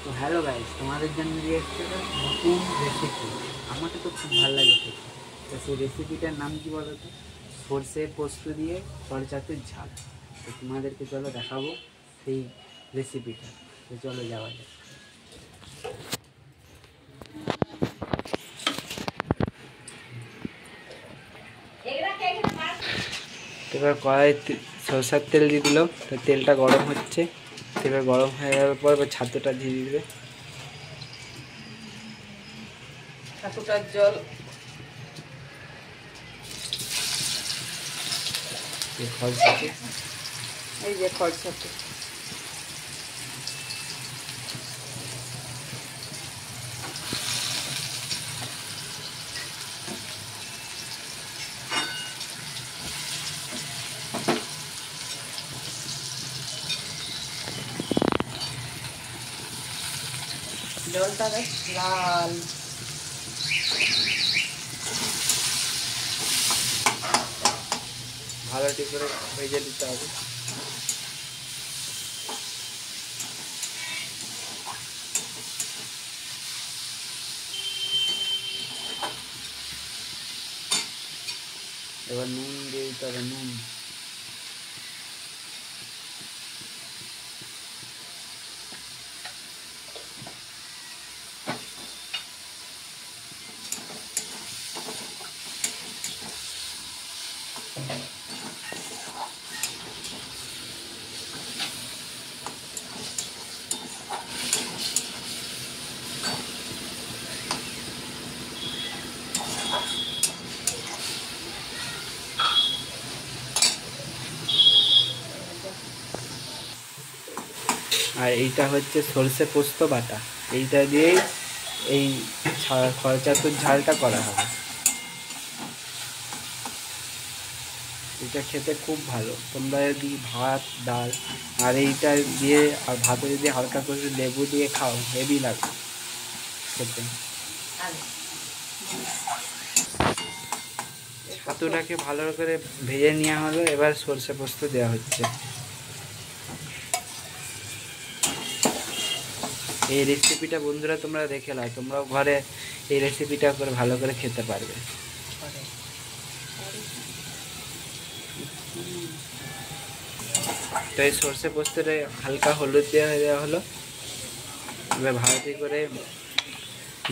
তো hello guys, তোমাদের জন্য নিয়ে এসেছে নতুন রেসিপি। আমাকে তো খুব ভালো লাগে খেতে। তো সেই রেসিপিটার নাম কি বলো তো? সর্ষে পোস্ত দিয়ে সরচাতুর ঝাল। তো তোমাদেরকে চলো দেখাবো সেই রেসিপিটা। তো চলো যাওয়া যাক। এবার কড়াই সরষের তেল দিয়ে দিল। তো তেলটা গরম হচ্ছে। এবার গরম হয়ে যাওয়ার পর এবার ছাতুটা দিয়ে দিবে। ছাতুটার জল এই যে খড় ছাতু জলটা বেশ লাল ভালোটি করে ভেজে দিতে হবে। এবার নুন দিয়ে দিতে হবে, নুন। আর এইটা হচ্ছে সরষে পোস্ত বাটা। এইটা দিয়েই এই সরচাতুর ঝালটা করা হবে। এটা খেতে খুব ভালো। তোমরা যদি ভাত ডাল আর এইটা দিয়ে আর ভাতে যদি হালকা করে লেবু দিয়ে খাও, হেভি লাগবে খেতে। ছাতুটাকে ভালো করে ভেজে নেওয়া হলো। এবার সরষে পোস্ত দেওয়া হচ্ছে। এই রেসিপিটা বন্ধুরা তোমরা দেখে নাও, তোমরাও ঘরে এই রেসিপিটা করে ভালো করে খেতে পারবে। তো এই সর্ষে পোস্তরে হালকা হলুদ দেওয়া হলো। এবার ভালো করে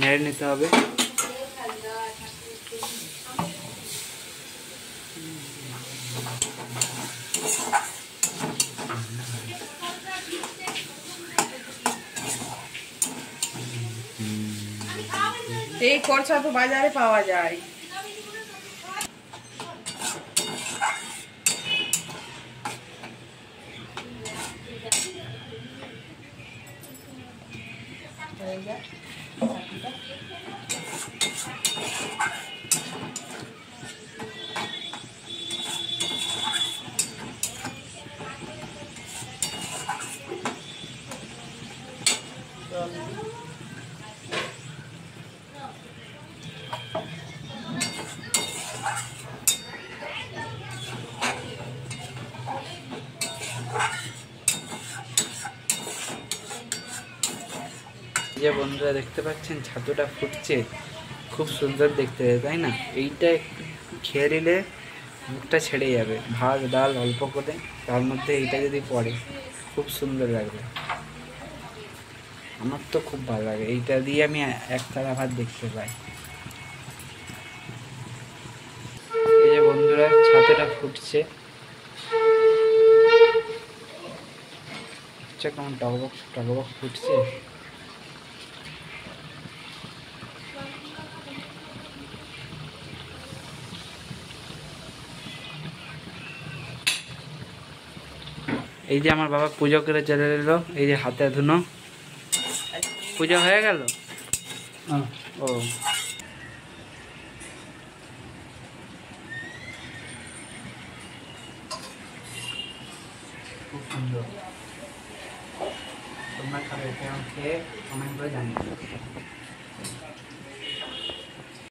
নেড়ে নিতে হবে। এই খড় ছাতু বাজারে পাওয়া যায়। যে বন্ধুরা দেখতে পাচ্ছেন ছাতুটা ফুটছে, খুব সুন্দর দেখতে, তাই না? এইটা একটু খেয়ে নিলে মুখটা ছেড়ে যাবে। ভাত ডাল অল্প করে, তার মধ্যে এইটা যদি পড়ে খুব সুন্দর লাগবে। আমার তো খুব ভালো লাগে। এইটা দিয়ে আমি এক থালা ভাত দেখতে পাই। এই যে বন্ধুরা ছাতুটা ফুটছে, কেমন টকবক টকবক ফুটছে। এই যে আমার বাবা পুজো করে চলে এলো। এই যে হাতে ধুনো, পুজো হয়ে গেল। ও খুব সুন্দর। তোমরা খাবে, কেমন খেয়ে কমেন্ট করে জানিও।